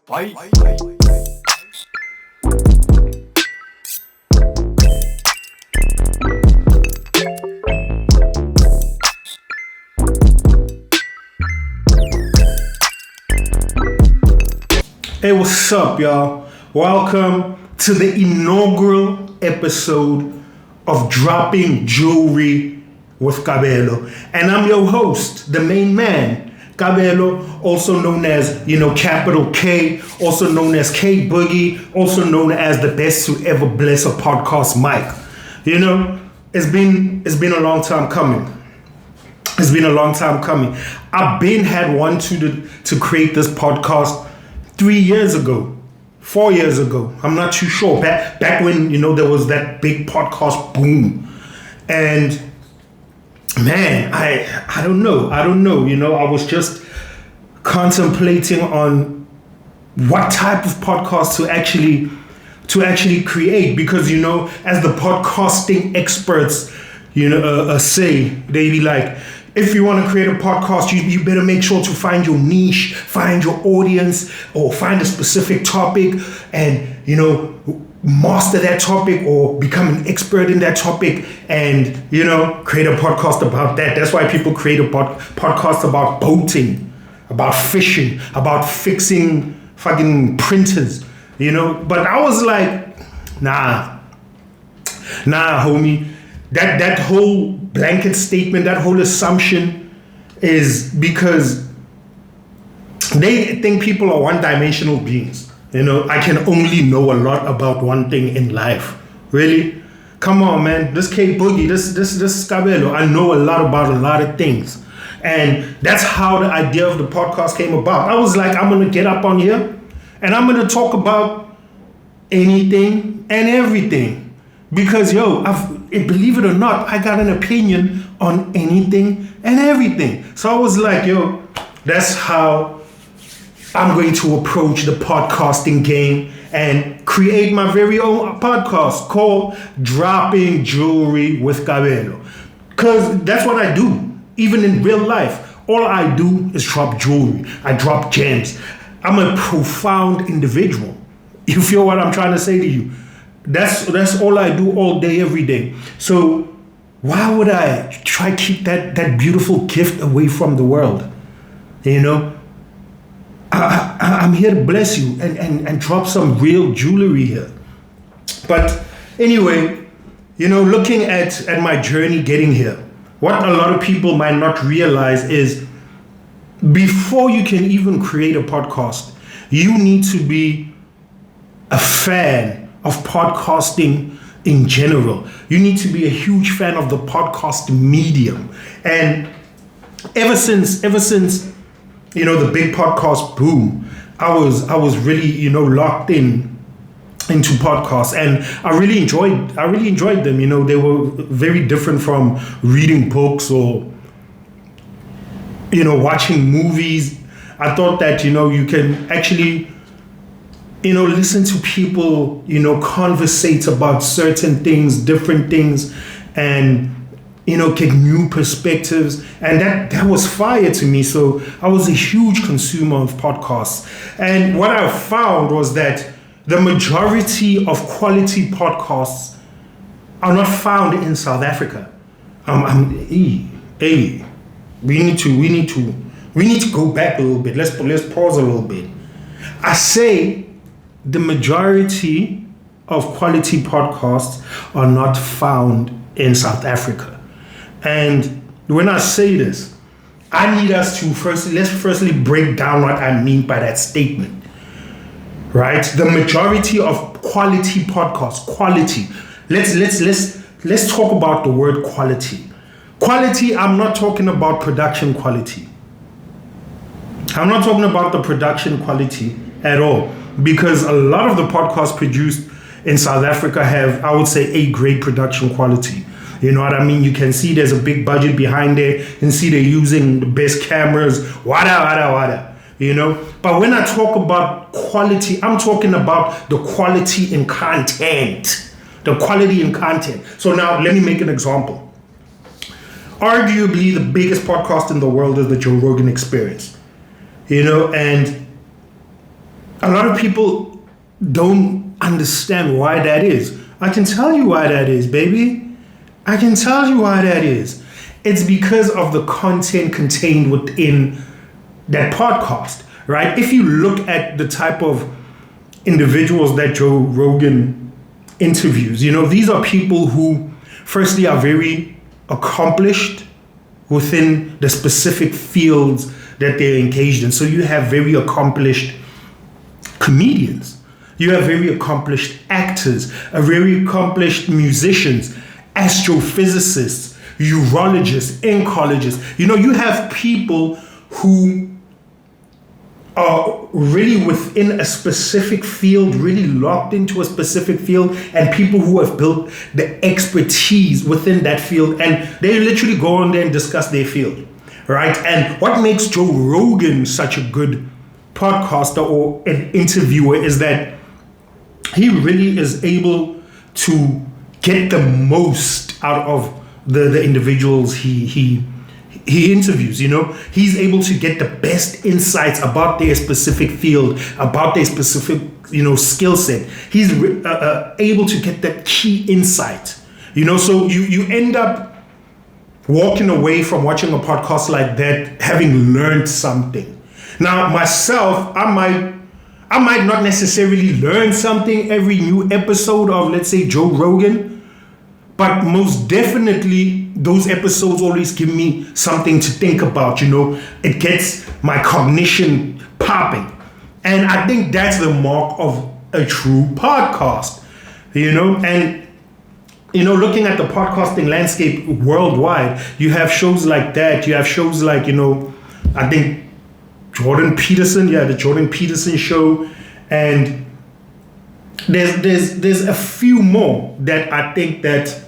Bye. Hey, what's up, y'all? Welcome to the inaugural episode of Dropping Jewelry with Kabelo. And I'm your host, the main man, Kabelo, also known as, capital K, also known as K Boogie, also known as the best to ever bless a podcast mic. It's been a long time coming. It's been a long time coming. I've wanted to create this podcast 3 years ago, 4 years ago. I'm not too sure. Back when, there was that big podcast boom. And man, I don't know. I was just contemplating on what type of podcast to actually create, because as the podcasting experts say, they be like, if you want to create a podcast, you better make sure to find your niche, find your audience, or find a specific topic and master that topic or become an expert in that topic and create a podcast about that. That's why people create a podcast about boating, about fishing, about fixing fucking printers, but I was like, nah homie, that whole blanket statement, that whole assumption is because they think people are one-dimensional beings. I can only know a lot about one thing in life. Really? Come on, man. This K Boogie, this Kabelo, I know a lot about a lot of things. And that's how the idea of the podcast came about. I was like, I'm going to get up on here and I'm going to talk about anything and everything. Because, believe it or not, I got an opinion on anything and everything. So I was like, that's how I'm going to approach the podcasting game and create my very own podcast called Dropping Jewelry with Kabelo. Because that's what I do. Even in real life, all I do is drop jewelry. I drop gems. I'm a profound individual. You feel what I'm trying to say to you? That's all I do all day, every day. So why would I try to keep that beautiful gift away from the world? I'm here to bless you and drop some real jewelry here. But anyway, looking at my journey getting here, what a lot of people might not realize is before you can even create a podcast, you need to be a fan of podcasting in general. You need to be a huge fan of the podcast medium. And ever since the big podcast boom, I was really locked into podcasts, and I really enjoyed them. They were very different from reading books or watching movies. I thought that you can actually listen to people, conversate about certain things, different things, and, get new perspectives. And that was fire to me. So I was a huge consumer of podcasts. And what I found was that the majority of quality podcasts are not found in South Africa. We need to go back a little bit. Let's pause a little bit. I say the majority of quality podcasts are not found in South Africa. And when I say this, I need us to firstly break down what I mean by that statement. Right? The majority of quality podcasts, quality. Let's talk about the word quality. Quality, I'm not talking about production quality. I'm not talking about the production quality at all. Because a lot of the podcasts produced in South Africa have, I would say, A-grade production quality. You know what I mean? You can see there's a big budget behind there. You can see they're using the best cameras, wada. But when I talk about quality, I'm talking about the quality in content. The quality in content. So now let me make an example. Arguably the biggest podcast in the world is the Joe Rogan Experience. And a lot of people don't understand why that is. I can tell you why that is, baby. I can tell you why that is. It's because of the content contained within that podcast, right? If you look at the type of individuals that Joe Rogan interviews, these are people who, firstly, are very accomplished within the specific fields that they're engaged in. So you have very accomplished comedians, you have very accomplished actors, very accomplished musicians, astrophysicists, urologists, oncologists. You have people who are really within a specific field, really locked into a specific field, and people who have built the expertise within that field, and they literally go on there and discuss their field, right? And what makes Joe Rogan such a good podcaster or an interviewer is that he really is able to get the most out of the individuals he interviews. He's able to get the best insights about their specific field, about their specific skill set. He's able to get that key insight. So you end up walking away from watching a podcast like that having learned something. Now myself, I might not necessarily learn something every new episode of, let's say, Joe Rogan, but most definitely those episodes always give me something to think about. It gets my cognition popping. And I think that's the mark of a true podcast, and looking at the podcasting landscape worldwide, you have shows like that. You have shows like, I think Jordan Peterson, the Jordan Peterson show, and there's a few more that I think that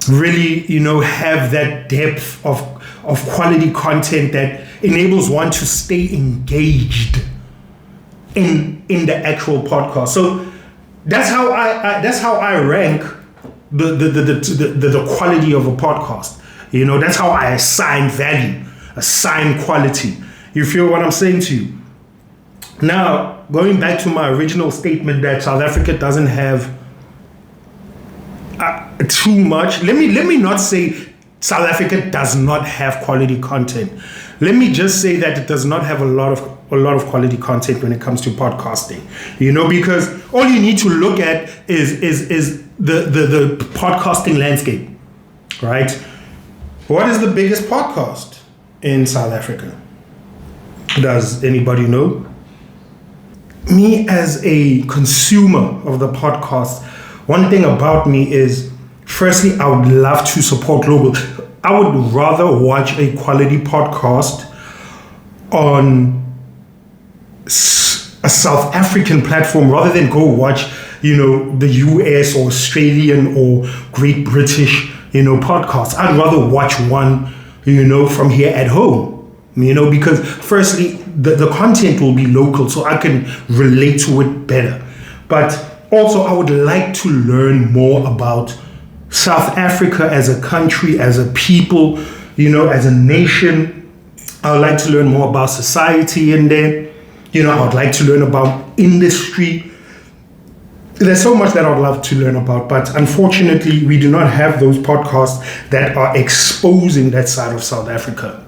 really, have that depth of quality content that enables one to stay engaged in the actual podcast. So that's how I rank the quality of a podcast. That's how I assign value, assign quality. You feel what I'm saying to you? Now, going back to my original statement that South Africa doesn't have too much. Let me not say South Africa does not have quality content. Let me just say that it does not have a lot of quality content when it comes to podcasting. Because all you need to look at is the podcasting landscape, right? What is the biggest podcast in South Africa? Does anybody know? Me as a consumer of the podcast, one thing about me is, firstly, I would love to support global. I would rather watch a quality podcast on a South African platform rather than go watch, the US or Australian or Great British, podcasts. I'd rather watch one, from here at home. Because firstly, the content will be local, so I can relate to it better. But also, I would like to learn more about South Africa as a country, as a people, as a nation. I would like to learn more about society in there. I would like to learn about industry. There's so much that I would love to learn about, but unfortunately, we do not have those podcasts that are exposing that side of South Africa.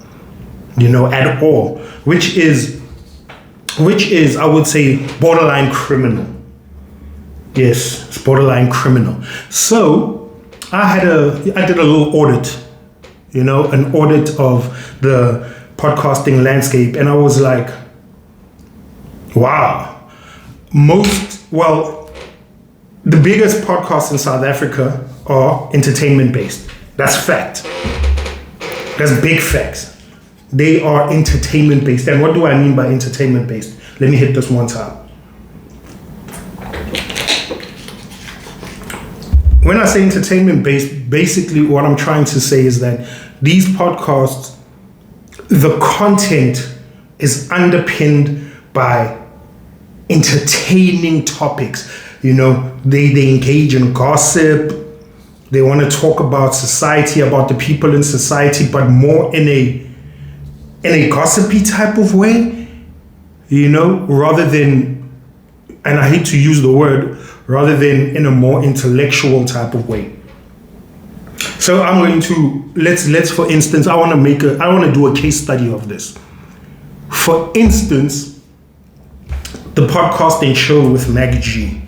At all, which is, I would say, borderline criminal. Yes, it's borderline criminal. So I did a little audit, an audit of the podcasting landscape, and I was like, wow, the biggest podcasts in South Africa are entertainment based. That's fact. That's big facts. They are entertainment based. And what do I mean by entertainment based? Let me hit this one time. When I say entertainment based, basically what I'm trying to say is that these podcasts, the content is underpinned by entertaining topics. They engage in gossip. They want to talk about society, about the people in society, but more in a gossipy type of way, rather than, and I hate to use the word, rather than in a more intellectual type of way. So I'm going to, let's for instance, I want to do a case study of this. For instance, the podcasting show with Mag G.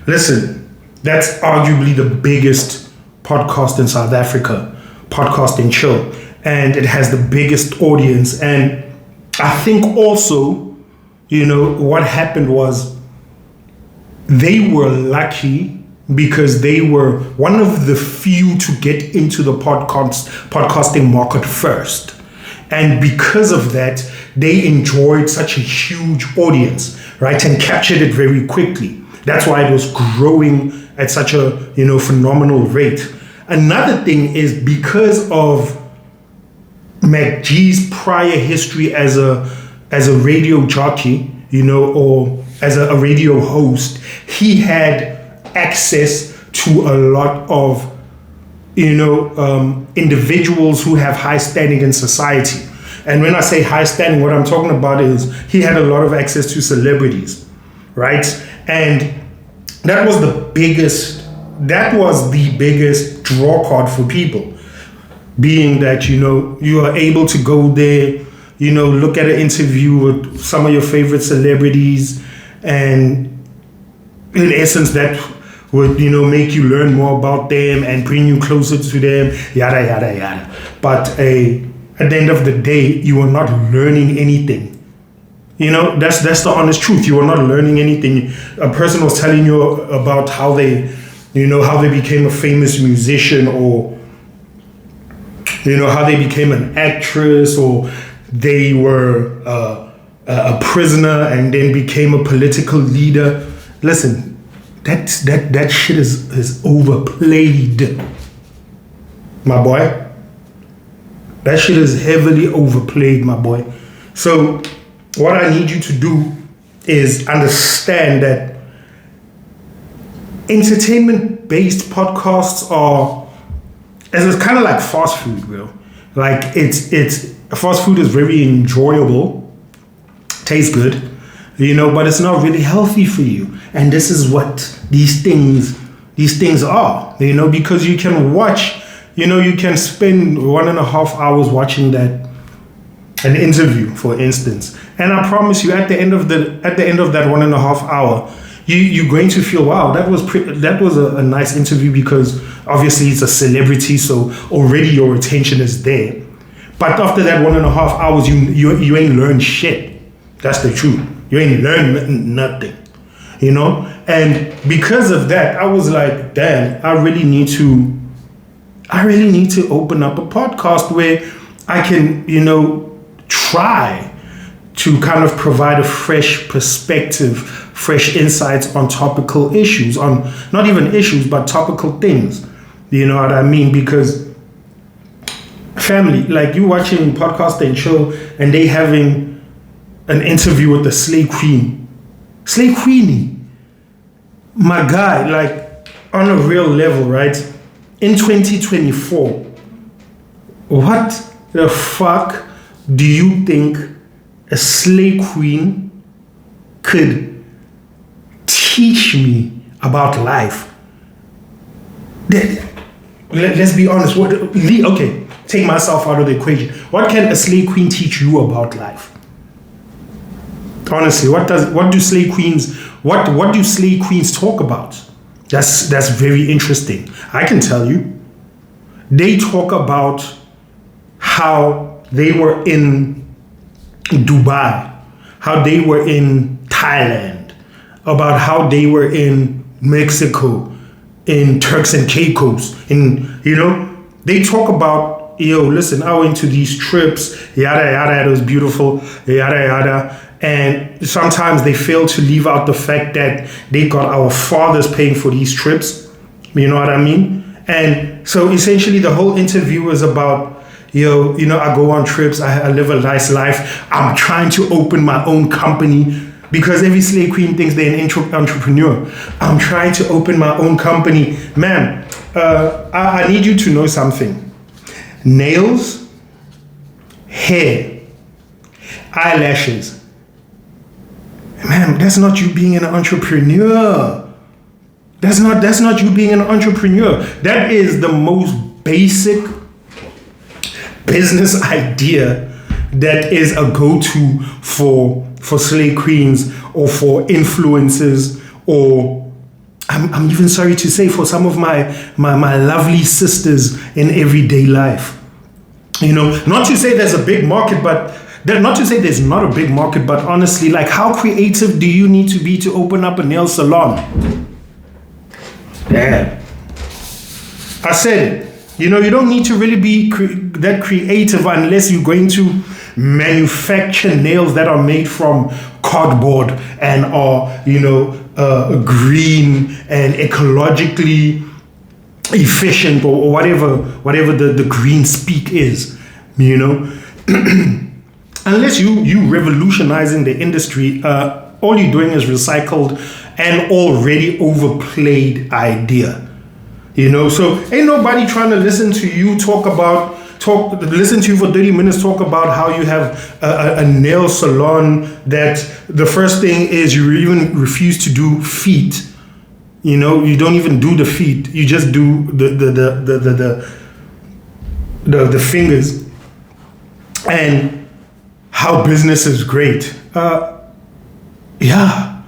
Listen, that's arguably the biggest podcast in South Africa, podcasting show. And it has the biggest audience. And I think also, what happened was they were lucky because they were one of the few to get into the podcasting market first. And because of that, they enjoyed such a huge audience, right? And captured it very quickly. That's why it was growing at such a, phenomenal rate. Another thing is because of Mac G's prior history as a radio jockey, or as a radio host, he had access to a lot of, individuals who have high standing in society. And when I say high standing, what I'm talking about is he had a lot of access to celebrities, right? And that was the biggest draw card for people, being that, you are able to go there, look at an interview with some of your favorite celebrities, and in essence that would, make you learn more about them and bring you closer to them, yada, yada, yada. But at the end of the day, you are not learning anything. That's the honest truth. You are not learning anything. A person was telling you about how they became a famous musician, or, how they became an actress, or they were a prisoner and then became a political leader. Listen, that shit is overplayed, my boy. That shit is heavily overplayed, my boy. So what I need you to do is understand that entertainment-based podcasts it's kind of like fast food, bro. Like it's fast food is very enjoyable, tastes good, but it's not really healthy for you. And this is what these things are, because you can watch, you can spend 1.5 hours watching an interview, for instance. And I promise you, at the end of that 1.5 hour, you're going to feel, wow, that was a nice interview, because obviously it's a celebrity, so already your attention is there. But after that 1.5 hours, you ain't learned shit. That's the truth. You ain't learned nothing, And because of that, I was like, damn, I really need to open up a podcast where I can, try to kind of provide a fresh perspective, fresh insights on topical issues, on not even issues, but topical things. You know what I mean? Because family, like you watching podcast and show, and they having an interview with the Slay Queenie, my guy, like on a real level, right? In 2024, what the fuck do you think a Slay Queen could teach me about life? Let's be honest. Okay, take myself out of the equation. What can a Slay Queen teach you about life? Honestly, what do Slay Queens talk about? That's very interesting. I can tell you. They talk about how they were in Dubai, how they were in Thailand, about how they were in Mexico, in Turks and Caicos, they talk about, listen, I went to these trips, yada yada, it was beautiful, yada yada. And sometimes they fail to leave out the fact that they got our fathers paying for these trips. You know what I mean? And so essentially the whole interview was about, I go on trips, I live a nice life. I'm trying to open my own company, because every Slay Queen thinks they're an entrepreneur. I'm trying to open my own company. Man, I need you to know something. Nails, hair, eyelashes, man, that's not you being an entrepreneur. That's not you being an entrepreneur. That is the most basic business idea that is a go-to for slay queens or for influencers, or I'm even sorry to say, for some of my lovely sisters in everyday life. You know, not to say there's a big market, but not to say there's not a big market, but honestly, like, how creative do you need to be to open up a nail salon? Damn. I said it. You know, you don't need to really be that creative unless you're going to manufacture nails that are made from cardboard and are, you know, green and ecologically efficient, or whatever the green speak is, you know. Unless you revolutionizing the industry, all you're doing is recycled an already overplayed idea, you know. So ain't nobody trying to listen to you listen to you for 30 minutes talk about how you have a nail salon that the first thing is you even refuse to do feet. You know, you don't even do the feet. You just do the fingers. And how business is great. Yeah.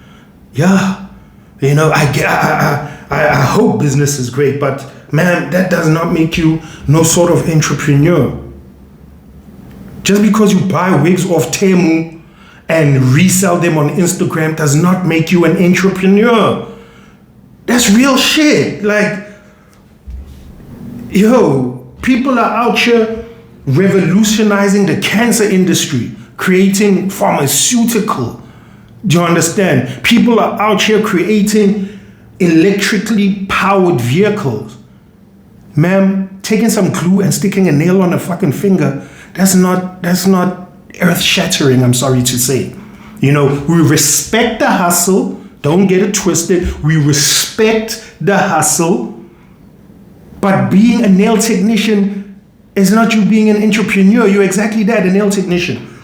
You know, I hope business is great, but man, that does not make you no sort of entrepreneur. Just because you buy wigs off Temu and resell them on Instagram does not make you an entrepreneur. That's real shit. Like, yo, people are out here revolutionizing the cancer industry, creating pharmaceutical. Do you understand? People are out here creating electrically powered vehicles. Ma'am, taking some glue and sticking a nail on a fucking finger, that's not earth-shattering, I'm sorry to say. You know, we respect the hustle. Don't get it twisted. We respect the hustle. But being a nail technician is not you being an entrepreneur. You're exactly that, a nail technician.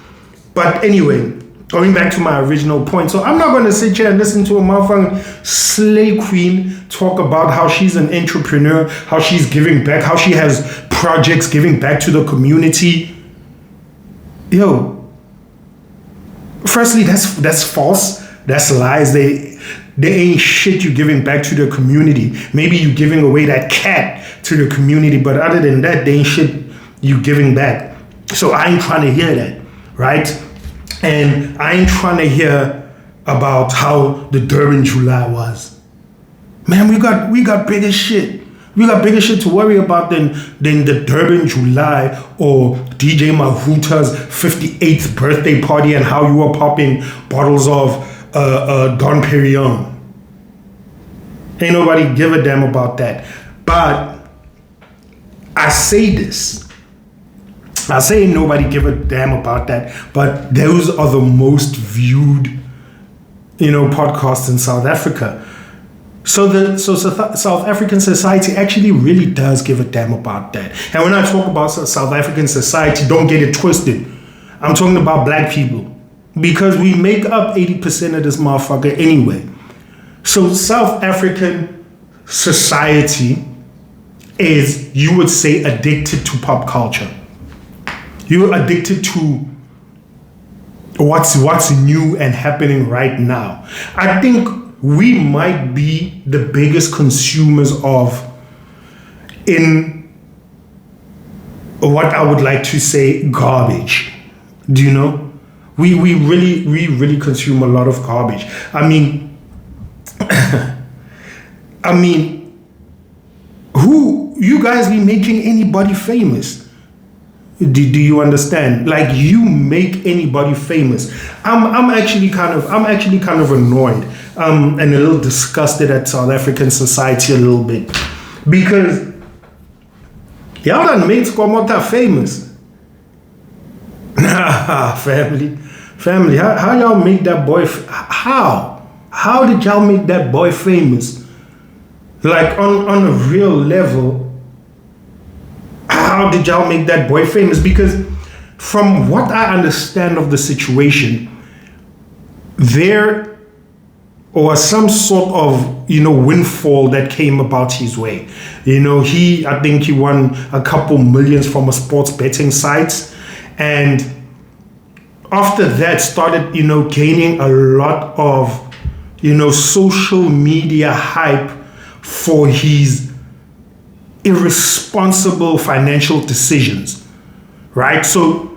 But anyway, going back to my original point. So I'm not going to sit here and listen to a motherfucking slay queen talk about how she's an entrepreneur, how she's giving back, how she has projects giving back to the community. Yo, firstly, that's false. That's lies. They ain't shit you giving back to the community. Maybe you giving away that cat to the community, but other than that, they ain't shit you giving back. So I ain't trying to hear that, right? And I ain't trying to hear about how the Durban July was. Man, we got bigger shit. We got bigger shit to worry about than the Durban July or DJ Mahuta's 58th birthday party and how you were popping bottles of Dom Perignon. Ain't nobody give a damn about that. But I say this. I say nobody give a damn about that, but those are the most viewed, you know, podcasts in South Africa. So South African society actually really does give a damn about that. And when I talk about South African society, don't get it twisted. I'm talking about black people, because we make up 80% of this motherfucker anyway. So South African society is, you would say, addicted to pop culture. You're addicted to what's new and happening right now. I think we might be the biggest consumers of, in what I would like to say, garbage. Do you know? We really consume a lot of garbage. I mean, who you guys be making anybody famous? Do you understand? Like, you make anybody famous. I'm actually kind of annoyed and a little disgusted at South African society a little bit, because y'all done made Skomota famous. Family, how y'all make that boy? How did y'all make that boy famous? Like, on a real level. How did y'all make that boy famous? Because from what I understand of the situation, there or some sort of, windfall that came about his way. I think he won a couple millions from a sports betting site. And after that started, gaining a lot of, social media hype for his irresponsible financial decisions, right? So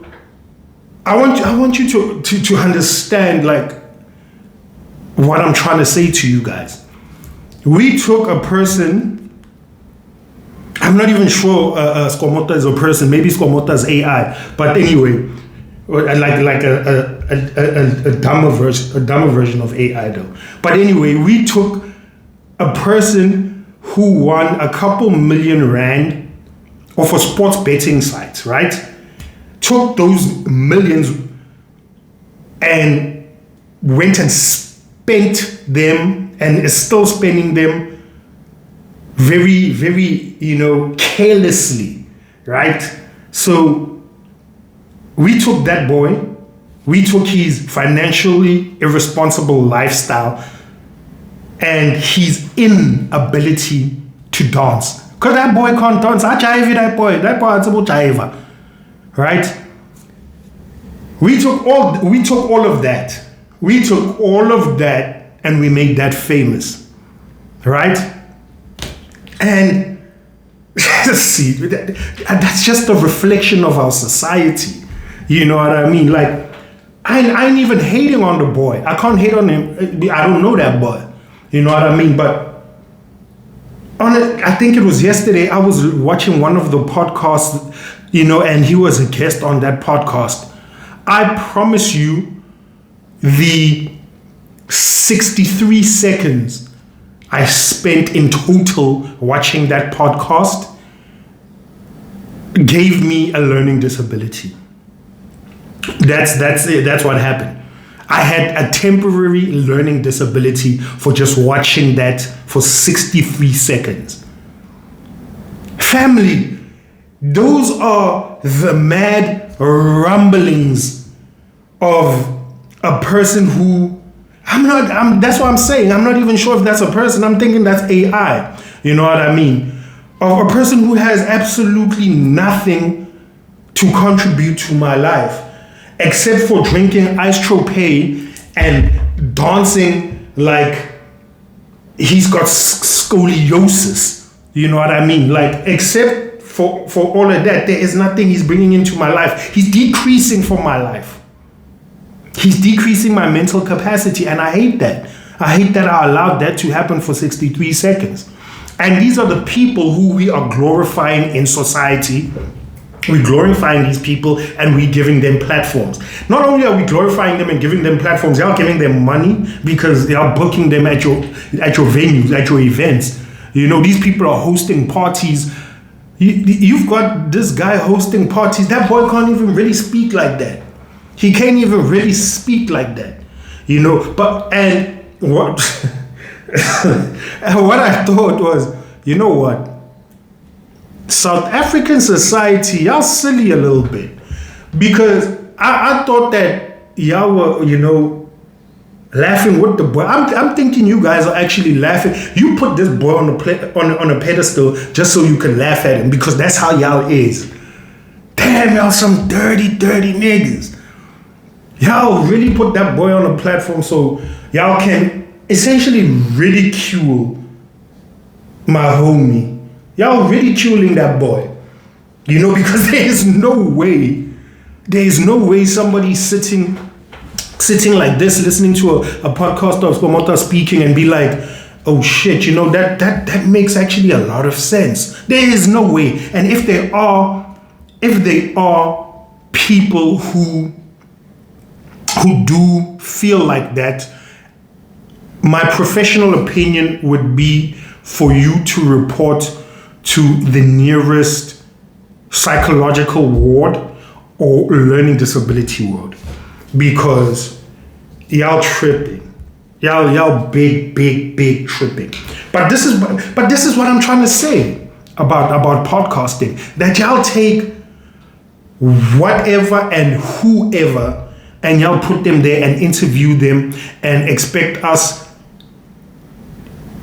I want you to understand, like, what I'm trying to say to you guys. We took a person, I'm not even sure Skomota is a person, maybe Skomota is AI, but anyway, like a dumber version of AI though. But anyway, we took a person who won a couple million rand off a sports betting site, right? Took those millions and went and spent them and is still spending them very, very, carelessly, right? So we took that boy, we took his financially irresponsible lifestyle and his inability to dance. Because that boy can't dance. I jive that boy is a jiver, right? We took all of that. We took all of that and we made that famous, right? And see, that's just a reflection of our society. You know what I mean? Like, I ain't even hating on the boy. I can't hate on him. I don't know that boy. You know what I mean? But I think it was yesterday, I was watching one of the podcasts, and he was a guest on that podcast. I promise you, the 63 seconds I spent in total watching that podcast gave me a learning disability. That's it. That's what happened. I had a temporary learning disability for just watching that for 63 seconds. Family, those are the mad rumblings of a person who, that's what I'm saying. I'm not even sure if that's a person. I'm thinking that's AI. You know what I mean? Of a person who has absolutely nothing to contribute to my life, except for drinking ice tropay and dancing like he's got scoliosis. You know what I mean? Like, except for all of that, there is nothing he's bringing into my life. He's decreasing from my life. He's decreasing my mental capacity, and I hate that. I hate that I allowed that to happen for 63 seconds. And these are the people who we are glorifying in society. We're glorifying these people and we're giving them platforms. Not only are we glorifying them and giving them platforms, you're giving them money because they are booking them at your venues, at your events. These people are hosting parties. You've got this guy hosting parties. That boy can't even really speak like that. He can't even really speak like that. And what and what I thought was, what? South African society, y'all silly a little bit. Because I thought that y'all were, laughing with the boy. I'm thinking you guys are actually laughing. You put this boy on a pedestal just so you can laugh at him, because that's how y'all is. Damn, y'all some dirty niggas. Y'all really put that boy on a platform so y'all can essentially ridicule my homie. Y'all ridiculing that boy, because there is no way somebody sitting like this, listening to a podcast of Skomota speaking and be like, oh shit, that makes actually a lot of sense. There is no way. And if they are people who do feel like that, my professional opinion would be for you to report to the nearest psychological ward or learning disability ward, because y'all tripping. Y'all big tripping. But this is what I'm trying to say about podcasting, that y'all take whatever and whoever and y'all put them there and interview them and expect us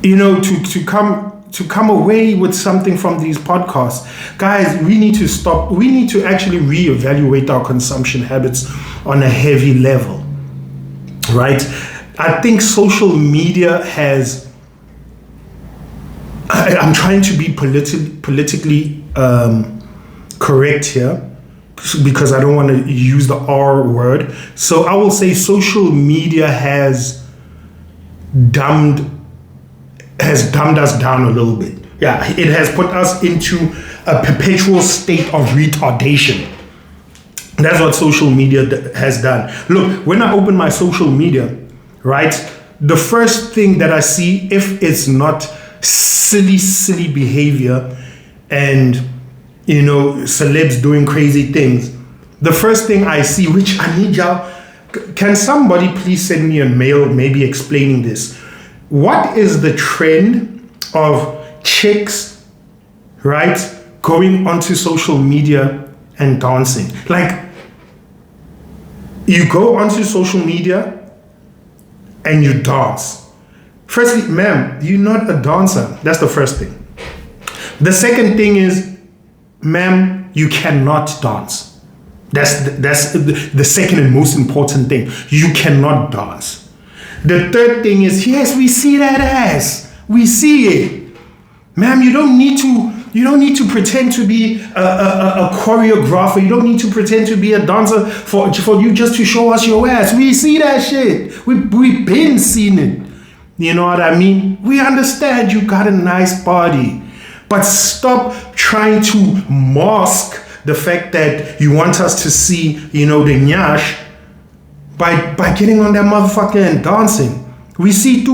to come away with something from these podcasts. Guys, we need to stop. We need to actually reevaluate our consumption habits on a heavy level, right? I think social media has, I'm trying to be politically correct here because I don't want to use the R word. So I will say social media has dumbed us down a little bit. Yeah, it has put us into a perpetual state of retardation. That's what social media has done. Look, when I open my social media, right, the first thing that I see, if it's not silly behavior and, celebs doing crazy things, the first thing I see, which I need y'all, can somebody please send me a mail maybe explaining this? What is the trend of chicks, right, going onto social media and dancing? Like, you go onto social media and you dance. Firstly, ma'am, you're not a dancer. That's the first thing. The second thing is, ma'am, you cannot dance. That's the second and most important thing. You cannot dance. The third thing is, yes, we see that ass. We see it. Ma'am, you don't need to pretend to be a choreographer. You don't need to pretend to be a dancer for you just to show us your ass. We see that shit. We've been seeing it. You know what I mean? We understand you got a nice body. But stop trying to mask the fact that you want us to see, the nyash by getting on that motherfucker and dancing. We see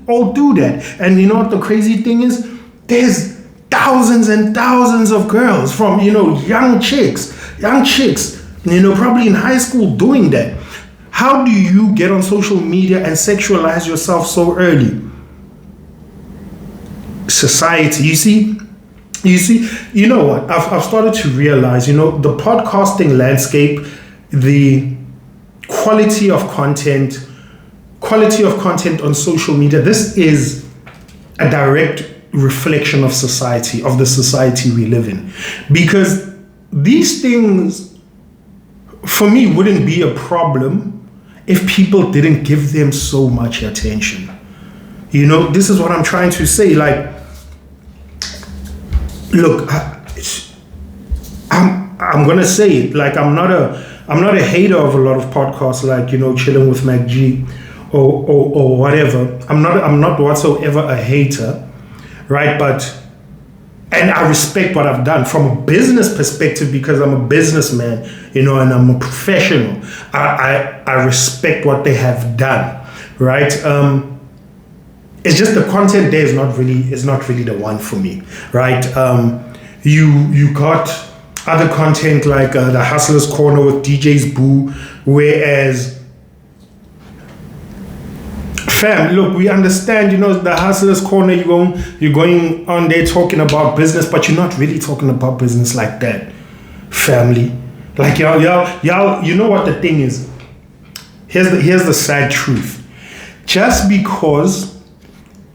all do that. And you know what the crazy thing is? There's thousands and thousands of girls from, young chicks, probably in high school doing that. How do you get on social media and sexualize yourself so early? Society, you see, you know what? I've started to realize, the podcasting landscape, the quality of content on social media, this is a direct reflection of society, of the society we live in. Because these things, for me, wouldn't be a problem if people didn't give them so much attention. This is what I'm trying to say. Like, look, I'm gonna say it. Like, I'm not a hater of a lot of podcasts, like, Chilling with Mac G or whatever. I'm not whatsoever a hater, right? And I respect what I've done from a business perspective because I'm a businessman, and I'm a professional. I respect what they have done, right? It's just the content there is not really the one for me, right? You got other content like the Hustler's Corner with DJ's Boo, whereas, fam, look, we understand, the Hustler's Corner, you're going on there talking about business, but you're not really talking about business like that, family. Like, y'all, you know what the thing is? Here's the sad truth. Just because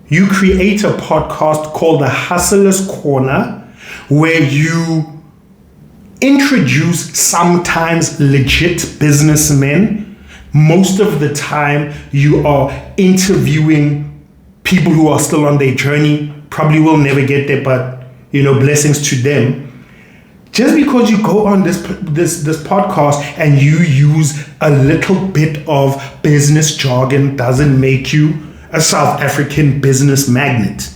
you create a podcast called the Hustler's Corner, where you introduce sometimes legit businessmen, most of the time you are interviewing people who are still on their journey, probably will never get there, but blessings to them. Just because you go on this podcast and you use a little bit of business jargon doesn't make you a South African business magnate.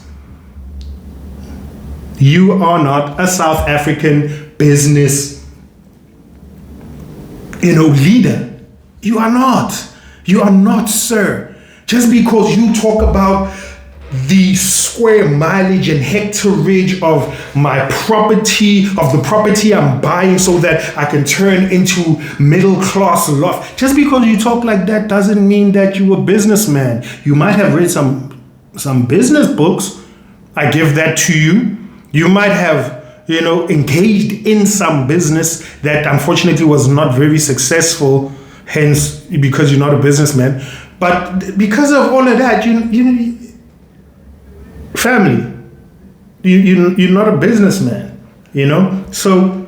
You are not a South African business, leader. You are not. You are not, sir. Just because you talk about the square mileage and hectareage of my property, of the property I'm buying so that I can turn into middle class loft. Just because you talk like that doesn't mean that you're a businessman. You might have read some business books. I give that to you. You might have, engaged in some business that unfortunately was not very successful, hence because you're not a businessman. But because of all of that, family. You're not a businessman, you know? So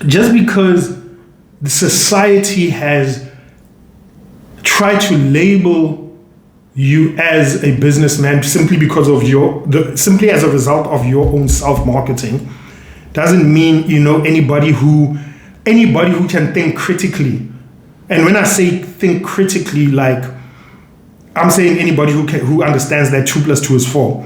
just because the society has tried to label you as a businessman simply because of simply as a result of your own self-marketing, doesn't mean, you know, anybody who can think critically. And when I say think critically, like, I'm saying anybody who understands that 2 + 2 is 4.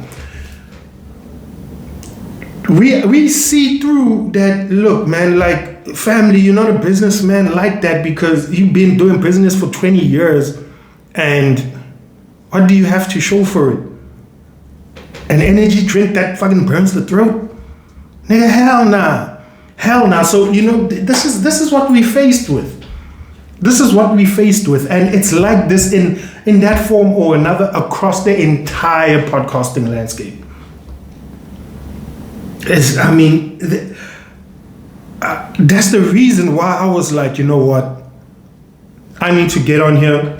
We see through that. Look, man, like, family, you're not a businessman like that because you've been doing business for 20 years, and what do you have to show for it? An energy drink that fucking burns the throat? Nigga, hell nah. So, you know, this is what we faced with. This is what we faced with, and it's like this in that form or another across the entire podcasting landscape. That's the reason why I was like, you know what, I need to get on here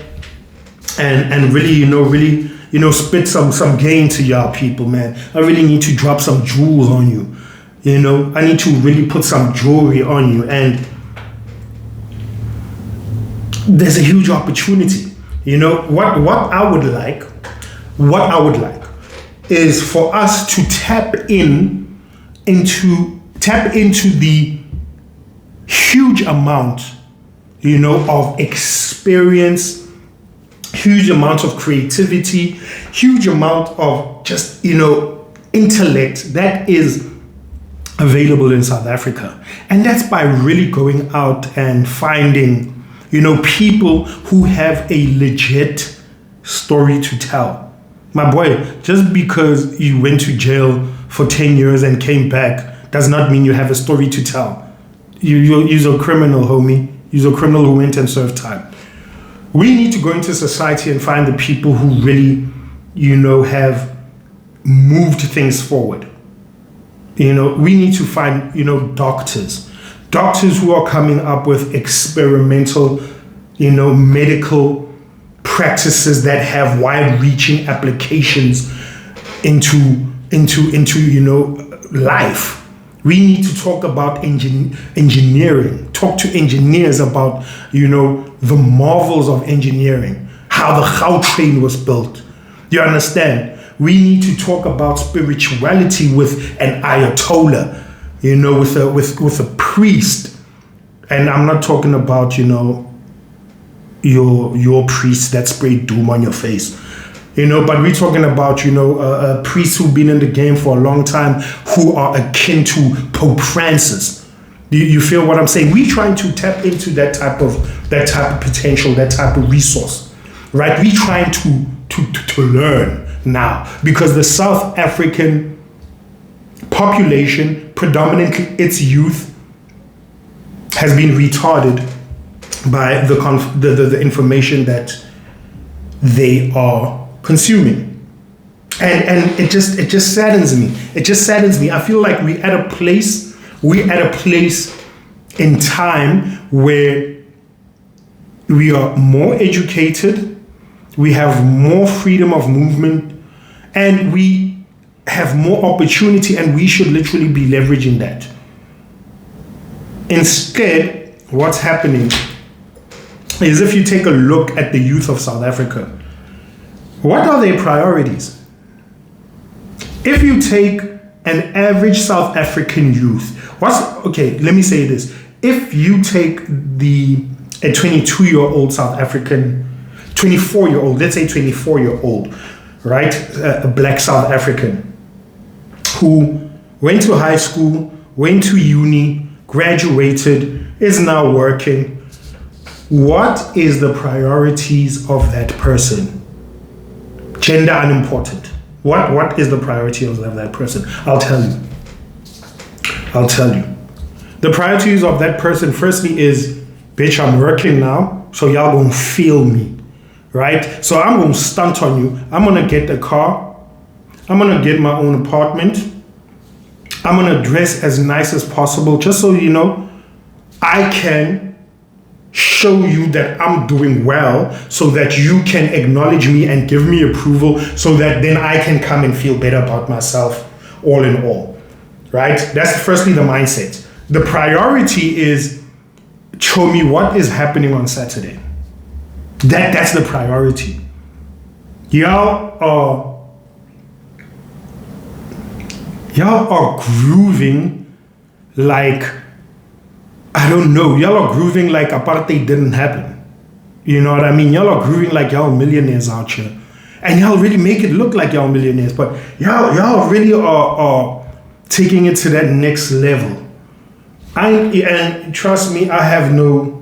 and really spit some game to y'all people, man. I really need to drop some jewels on you. You know, I need to really put some jewelry on you, and there's a huge opportunity. You know, what I would like is for us to tap into the huge amount, you know, of experience, huge amount of creativity, huge amount of just, you know, intellect that is available in South Africa. And that's by really going out and finding, you know, people who have a legit story to tell. My boy, just because you went to jail for 10 years and came back does not mean you have a story to tell. You're a criminal, homie. You're a criminal who went and served time. We need to go into society and find the people who really, you know, have moved things forward. You know, we need to find, you know, doctors who are coming up with experimental, you know, medical practices that have wide-reaching applications into you know, life. We need to talk about engineering. Talk to engineers about, you know, the marvels of engineering, how the Gautrain was built. You understand? We need to talk about spirituality with an Ayatollah, you know, with a priest. And I'm not talking about, you know, your priest that sprayed doom on your face, you know, but we're talking about, you know, priests who've been in the game for a long time, who are akin to Pope Francis. You feel what I'm saying? We're trying to tap into that type of potential, that type of resource, right? We're trying to learn now, because the South African population, predominantly its youth, has been retarded by the information that they are consuming, and it just saddens me. It just saddens me. I feel like we're at a place in time where we are more educated, we have more freedom of movement, and we have more opportunity, and we should literally be leveraging that. Instead, what's happening is, if you take a look at the youth of South Africa, what are their priorities? If you take an average South African youth, let me say this. If you take a 22-year-old South African, 24-year-old, let's say 24-year-old, right? A black South African who went to high school, went to uni, graduated, is now working. What is the priorities of that person? Gender unimportant. What is the priority of that person? I'll tell you. The priorities of that person, firstly, is, bitch, I'm working now, so y'all gonna feel me, right? So I'm gonna stunt on you. I'm gonna get a car. I'm gonna get my own apartment. I'm gonna dress as nice as possible, just so you know, I can show you that I'm doing well so that you can acknowledge me and give me approval so that then I can come and feel better about myself all in all, right? That's firstly the mindset. The priority is show me what is happening on Saturday. That's the priority. Y'all are grooving like, I don't know, y'all are grooving like apartheid didn't happen. You know what I mean? Y'all are grooving like y'all millionaires out here. And y'all really make it look like y'all millionaires, but y'all really are taking it to that next level. And trust me, I have no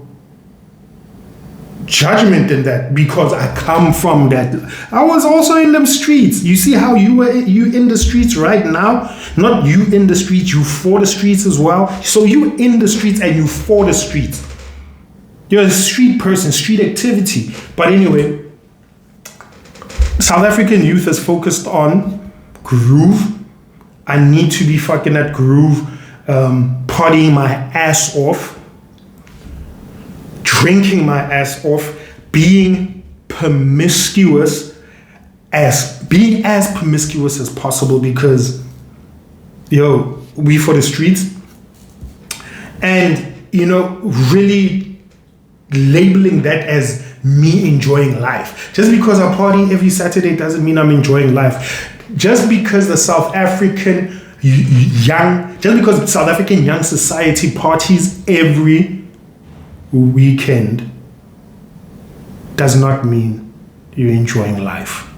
judgment in that because I come from that. I was also in them streets. You see how you in the streets right now? Not you in the streets, you for the streets as well. So you in the streets and you for the streets. You're a street person, street activity. But anyway, South African youth is focused on groove. I need to be fucking that groove, partying my ass off, drinking my ass off, being as promiscuous as possible because, we for the streets. And, really labeling that as me enjoying life. Just because I party every Saturday doesn't mean I'm enjoying life. Just because South African young society parties every weekend does not mean you're enjoying life.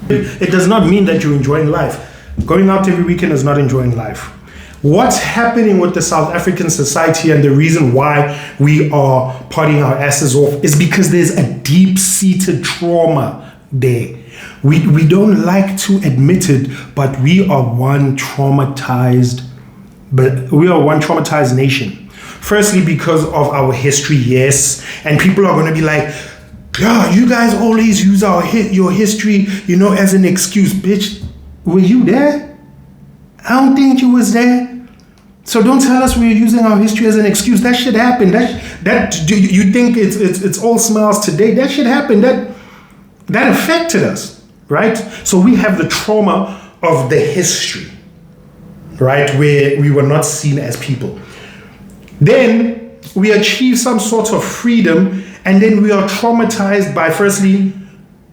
It does not mean that you're enjoying life. Going out every weekend is not enjoying life. What's happening with the South African society and the reason why we are partying our asses off is because there's a deep-seated trauma there. We don't like to admit it, but we are one traumatized nation. Firstly, because of our history, yes, and people are going to be like, "Yeah, you guys always use your history, as an excuse." Bitch, were you there? I don't think you was there. So don't tell us we're using our history as an excuse. That shit happened. That you think it's all smiles today? That shit happened. That affected us, right? So we have the trauma of the history, right, where we were not seen as people. Then we achieve some sort of freedom, and then we are traumatized by, firstly,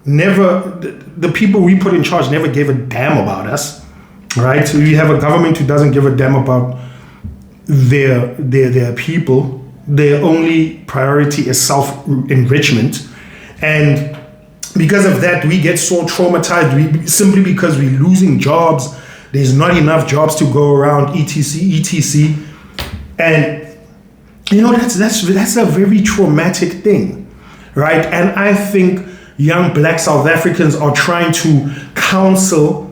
the people we put in charge never gave a damn about us, right? So we have a government who doesn't give a damn about their people. Their only priority is self-enrichment. And because of that, we get so traumatized simply because we're losing jobs. There's not enough jobs to go around, etc. And that's a very traumatic thing, right? And I think young black South Africans are trying to counsel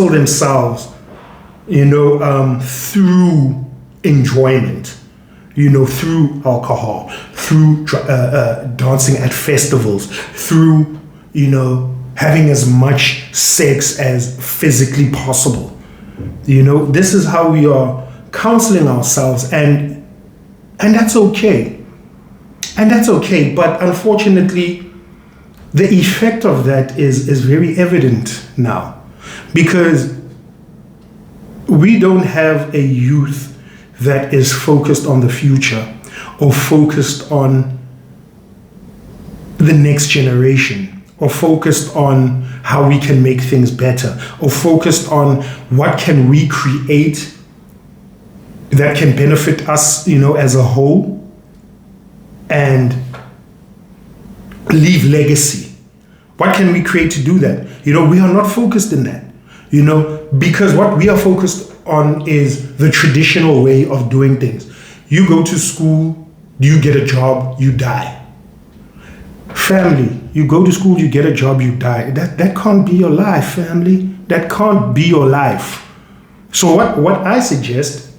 themselves, through enjoyment, through alcohol, through dancing at festivals, through, having as much sex as physically possible. This is how we are counseling ourselves, and that's okay. And that's okay, but unfortunately, the effect of that is very evident now, because we don't have a youth that is focused on the future or focused on the next generation or focused on how we can make things better or focused on what can we create that can benefit us, as a whole and leave legacy. What can we create to do that? We are not focused in that, because what we are focused on is the traditional way of doing things. You go to school, you get a job, you die. Family, you go to school, you get a job, you die. That can't be your life, family. That can't be your life. So what I suggest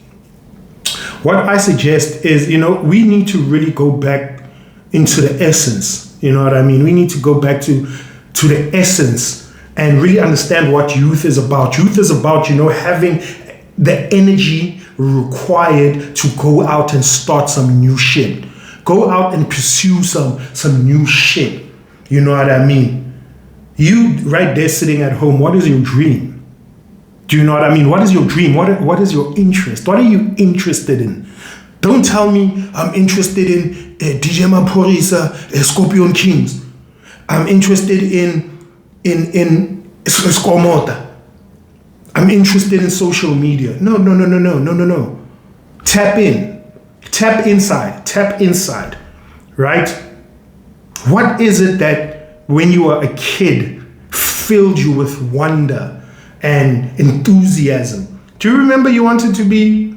is, we need to really go back into the essence. You know what I mean? We need to go back to the essence and really understand what youth is about. Youth is about, having the energy required to go out and start some new shit. Go out and pursue some new shit. You know what I mean? You right there sitting at home, what is your dream? Do you know what I mean? What is your dream? What is your interest? What are you interested in? Don't tell me I'm interested in DJ Maphorisa, Scorpion Kings. I'm interested in Skomota. I'm interested in social media. No. Tap in. Tap inside. Right? What is it that when you were a kid filled you with wonder and enthusiasm? Do you remember you wanted to be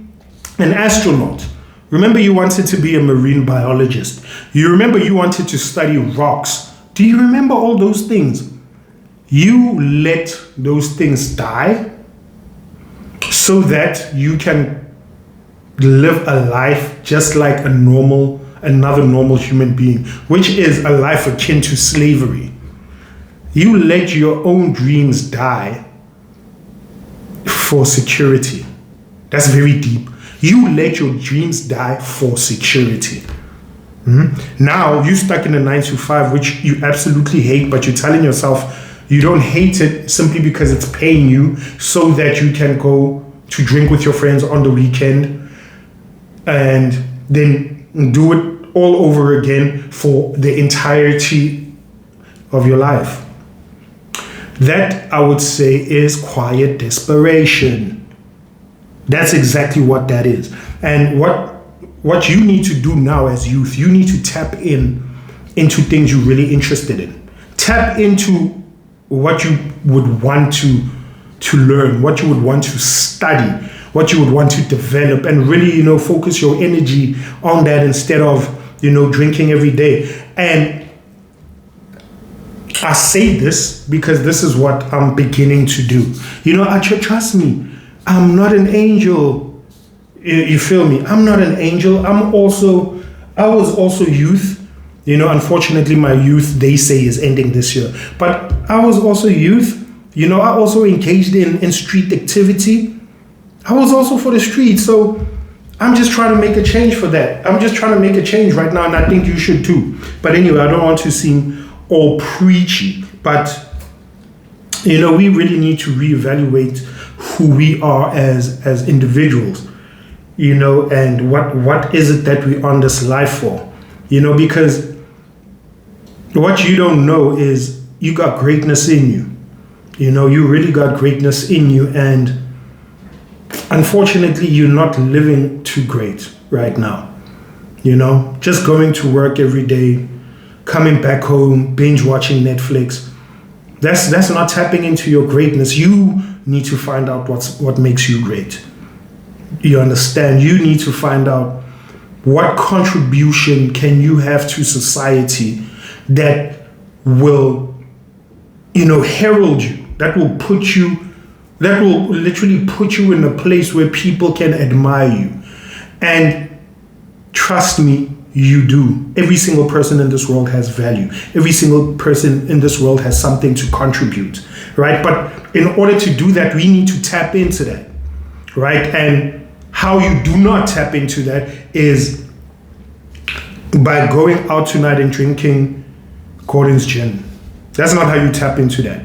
an astronaut? Remember you wanted to be a marine biologist? You remember you wanted to study rocks? Do you remember all those things? You let those things die so that you can live a life just like another normal human being, which is a life akin to slavery. You let your own dreams die for security. That's very deep. You let your dreams die for security. Now you're stuck in a 9-to-5, which you absolutely hate, but you're telling yourself you don't hate it simply because it's paying you so that you can go to drink with your friends on the weekend and then do it all over again for the entirety of your life. That, I would say, is quiet desperation. That's exactly what that is. And what you need to do now as youth, you need to tap into things you're really interested in. Tap into what you would want to learn, what you would want to study, what you would want to develop, and really, focus your energy on that instead of, drinking every day. And I say this because this is what I'm beginning to do. Trust me, I'm not an angel. You feel me? I'm not an angel. I was also youth. Unfortunately, my youth, they say, is ending this year. But I was also youth. I also engaged in street activity. I was also for the street. So I'm just trying to make a change for that. I'm just trying to make a change right now, and I think you should too. But anyway, I don't want to seem all preachy. But, we really need to reevaluate who we are as individuals, and what is it that we're on this life for, because what you don't know is you got greatness in you. You really got greatness in you, and unfortunately, you're not living too great right now. Just going to work every day, coming back home, binge watching Netflix. That's not tapping into your greatness. You need to find out what makes you great. You understand? You need to find out what contribution can you have to society that will, herald you, that will literally put you in a place where people can admire you. And trust me, you do. Every single person in this world has value. Every single person in this world has something to contribute, right? But in order to do that, we need to tap into that, right? And how you do not tap into that is by going out tonight and drinking Gordon's gin. That's not how you tap into that.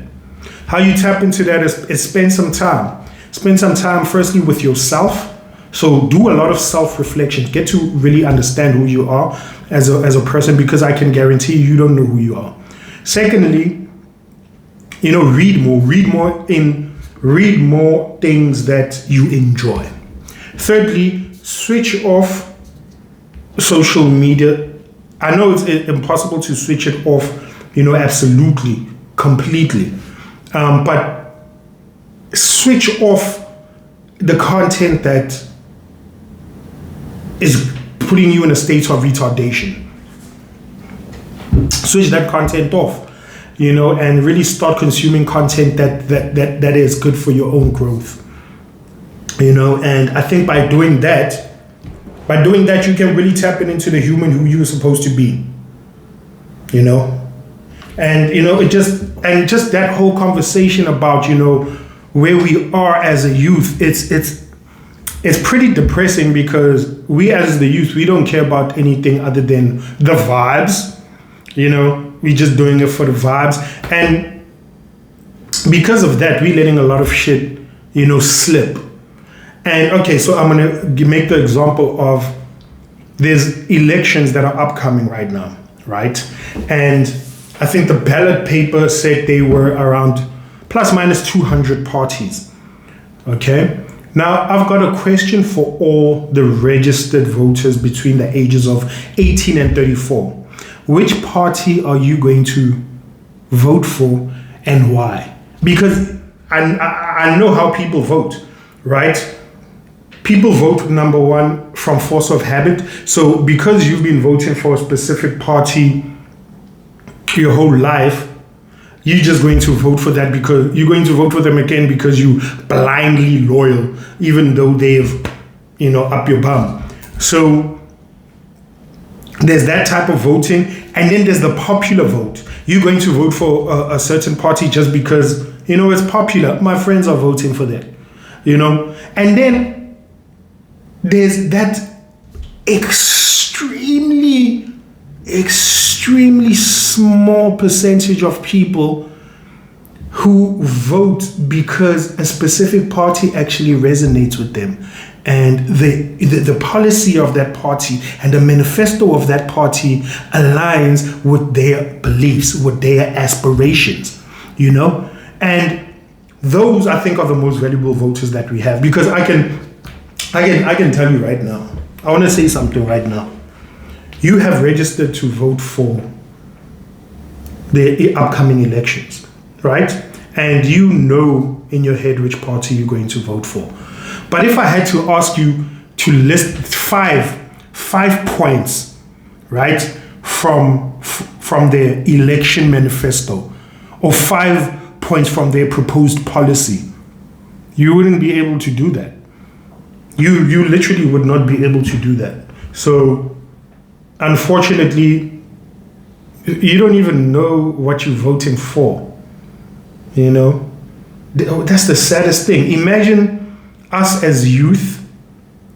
How you tap into that is spend some time. Spend some time firstly with yourself. So do a lot of self-reflection. Get to really understand who you are as a person, because I can guarantee you don't know who you are. Secondly, read more. Read more things that you enjoy. Thirdly, switch off social media. I know it's impossible to switch it off, absolutely, completely. But switch off the content that is putting you in a state of retardation. Switch that content off, and really start consuming content that is good for your own growth. And I think by doing that, you can really tap into the human who you're supposed to be. And just that whole conversation about where we are as a youth, it's pretty depressing because we as the youth, we don't care about anything other than the vibes. You know, we're just doing it for the vibes. And because of that, we're letting a lot of shit, you know, slip. And okay, so I'm going to make the example of there's elections that are upcoming right now, right? And I think the ballot paper said they were around plus minus 200 parties, okay? Now, I've got a question for all the registered voters between the ages of 18 and 34. Which party are you going to vote for and why? Because I know how people vote, right? People vote, number one, from force of habit. So because you've been voting for a specific party your whole life, you're just going to vote for that because you're going to vote for them again because you blindly loyal, even though they've, you know, up your bum. So there's that type of voting. And then there's the popular vote. You're going to vote for a certain party just because, you know, it's popular. My friends are voting for that, you know. And then there's that extremely small percentage of people who vote because a specific party actually resonates with them, and the policy of that party and the manifesto of that party aligns with their beliefs, with their aspirations, you know. And those, I think, are the most valuable voters that we have, because I can tell you right now, I want to say something right now. You have registered to vote for the upcoming elections, right? And you know in your head which party you're going to vote for. But if I had to ask you to list five points, right, from their election manifesto, or 5 points from their proposed policy, you wouldn't be able to do that. You literally would not be able to do that. So unfortunately, you don't even know what you're voting for. You know, that's the saddest thing. Imagine us as youth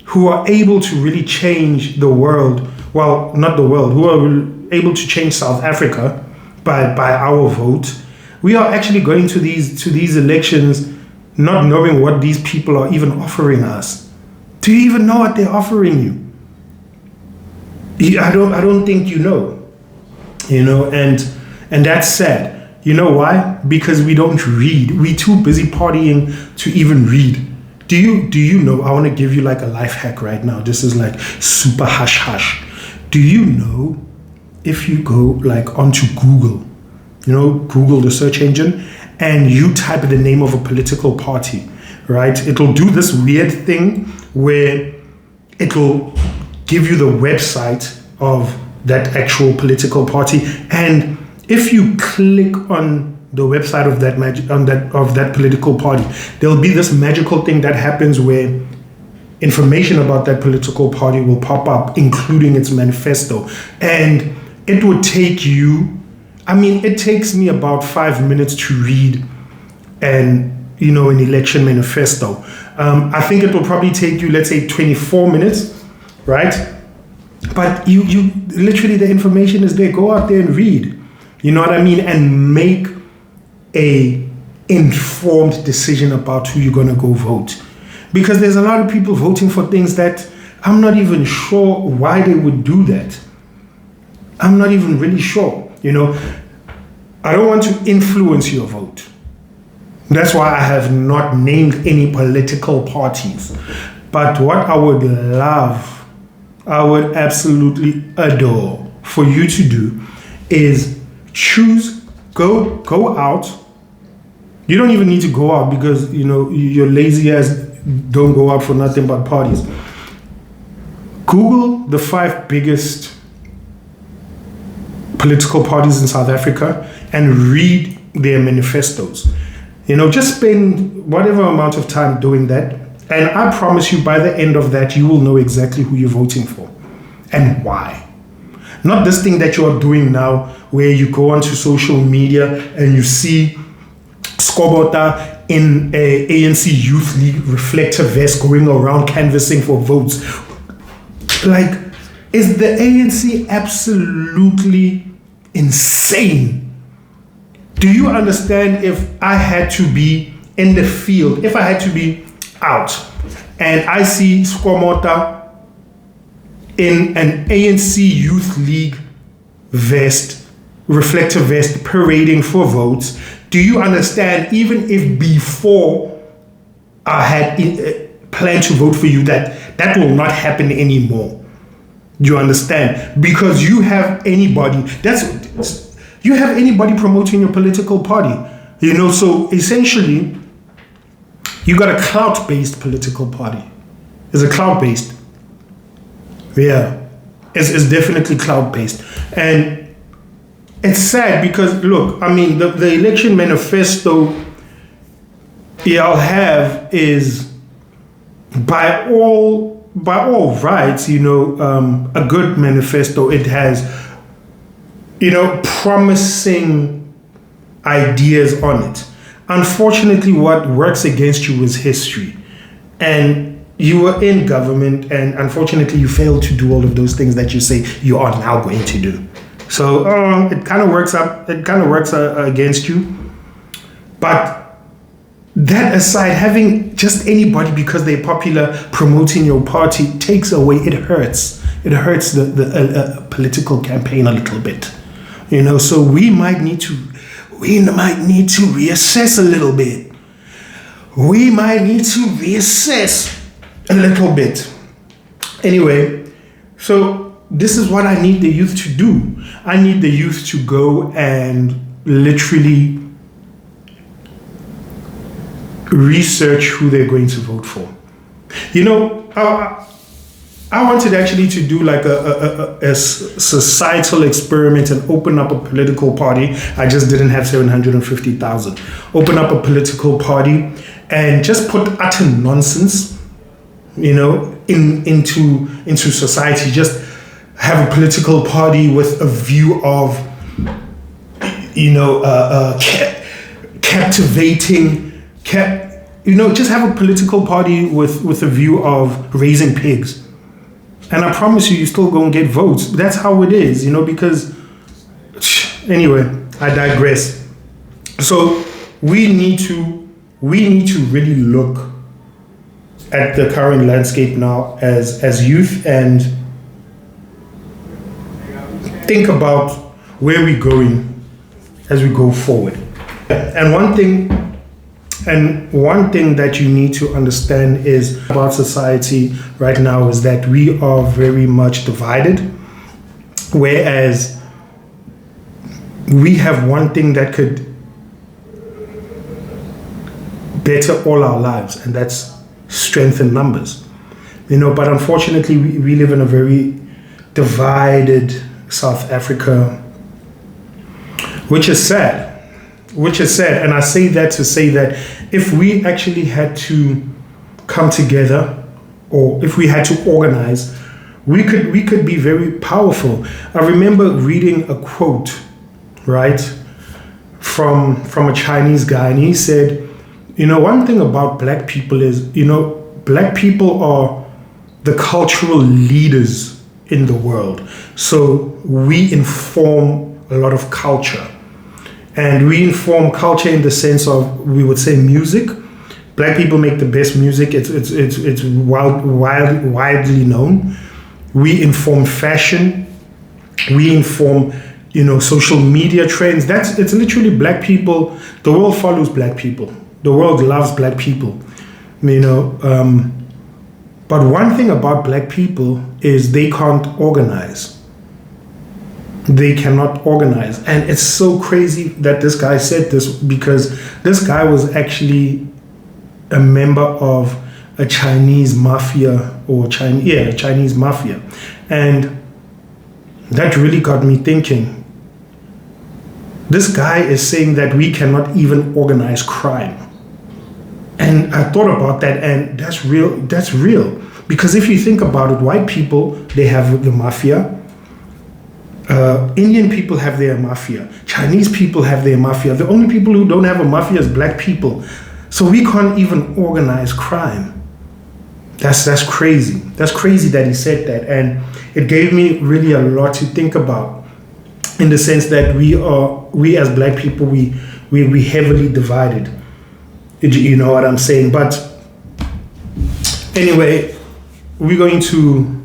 who are able to really change the world. Well, not the world, who are able to change South Africa by our vote. We are actually going to these elections not knowing what these people are even offering us. Do you even know what they're offering you? I don't think you know. You know, and that's sad. You know why? Because we don't read. We're too busy partying to even read. Do you know? I want to give you like a life hack right now. This is like super hush hush. Do you know if you go like onto Google, you know, Google the search engine, and you type the name of a political party, right? It'll do this weird thing where it'll give you the website of that actual political party, and if you click on the website of that political party, there'll be this magical thing that happens where information about that political party will pop up, including its manifesto, and it would take you. I mean, it takes me about 5 minutes to read an election manifesto. I think it will probably take you, let's say, 24 minutes, right? But you literally, the information is there. Go out there and read. You know what I mean? And make a informed decision about who you're going to go vote. Because there's a lot of people voting for things that I'm not even sure why they would do that. I'm not even really sure. You know, I don't want to influence your vote. That's why I have not named any political parties. But what I would love, I would absolutely adore for you to do is choose, go out. You don't even need to go out because, you know, your lazy ass don't go out for nothing but parties. Google the 5 biggest political parties in South Africa and read their manifestos. You know, just spend whatever amount of time doing that. And I promise you, by the end of that, you will know exactly who you're voting for and why. Not this thing that you are doing now where you go onto social media and you see Skomota in a ANC Youth League reflector vest going around canvassing for votes. Like, is the ANC absolutely insane? Do you understand if I had to be in the field, if I had to be out, and I see Skomota in an ANC Youth League vest, reflector vest, parading for votes, do you understand, even if before I had planned to vote for you, that will not happen anymore? You understand? Because you have anybody, you have anybody promoting your political party. You know, so essentially, you got a clout-based political party. It's a clout-based. Yeah, it's definitely clout-based. And it's sad because, look, I mean, the election manifesto y'all have is, by all rights, you know, a good manifesto. It has, you know, promising ideas on it. Unfortunately, what works against you is history. And you were in government, and unfortunately, you failed to do all of those things that you say you are now going to do. So it kind of works up. It kind of works against you. But that aside, having just anybody because they're popular promoting your party takes away. It hurts. It hurts the political campaign a little bit. You know. So we might need to reassess a little bit. We might need to reassess a little bit. Anyway, so this is what I need the youth to do. I need the youth to go and literally research who they're going to vote for. You know, I wanted actually to do like a societal experiment and open up a political party. I just didn't have 750,000. Open up a political party and just put utter nonsense, you know, into society. Just have a political party with a view of, you know, captivating, you know, just have a political party with a view of raising pigs. And I promise you still gonna get votes. That's how it is, you know, because, anyway, I digress. So we need to really look at the current landscape now as youth and think about where we're going as we go forward. And one thing that you need to understand is about society right now is that we are very much divided, whereas we have one thing that could better all our lives, and that's strength in numbers. You know, but unfortunately we live in a very divided South Africa, which is sad. And I say that to say that if we actually had to come together, or if we had to organize, we could be very powerful. I remember reading a quote, right, from a Chinese guy, and he said, you know, one thing about black people is, you know, black people are the cultural leaders in the world. So we inform a lot of culture. And we inform culture in the sense of, we would say, music. Black people make the best music. It's widely known. We inform fashion. We inform, you know, social media trends. It's literally black people. The world follows black people. The world loves black people. You know, but one thing about black people is they can't organize. They cannot organize. And it's so crazy that this guy said this, because this guy was actually a member of a Chinese mafia, Chinese mafia. And that really got me thinking. This guy is saying that we cannot even organize crime. And I thought about that, and that's real. That's real. Because if you think about it, white people, they have the mafia. Indian people have their mafia. Chinese people have their mafia. The only people who don't have a mafia is black people. So we can't even organize crime. That's crazy. That's crazy that he said that. And it gave me really a lot to think about, in the sense that we as black people, we heavily divided. You know what I'm saying? But anyway, we're going to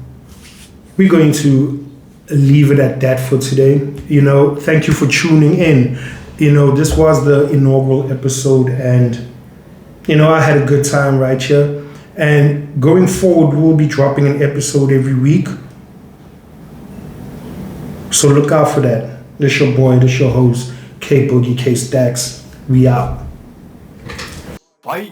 leave it at that for today. You know, thank you for tuning in. You know, this was the inaugural episode, and you know, I had a good time right here. And going forward, we'll be dropping an episode every week. So look out for that. This your boy, this your host, K Boogie K Stacks. We out. Bye.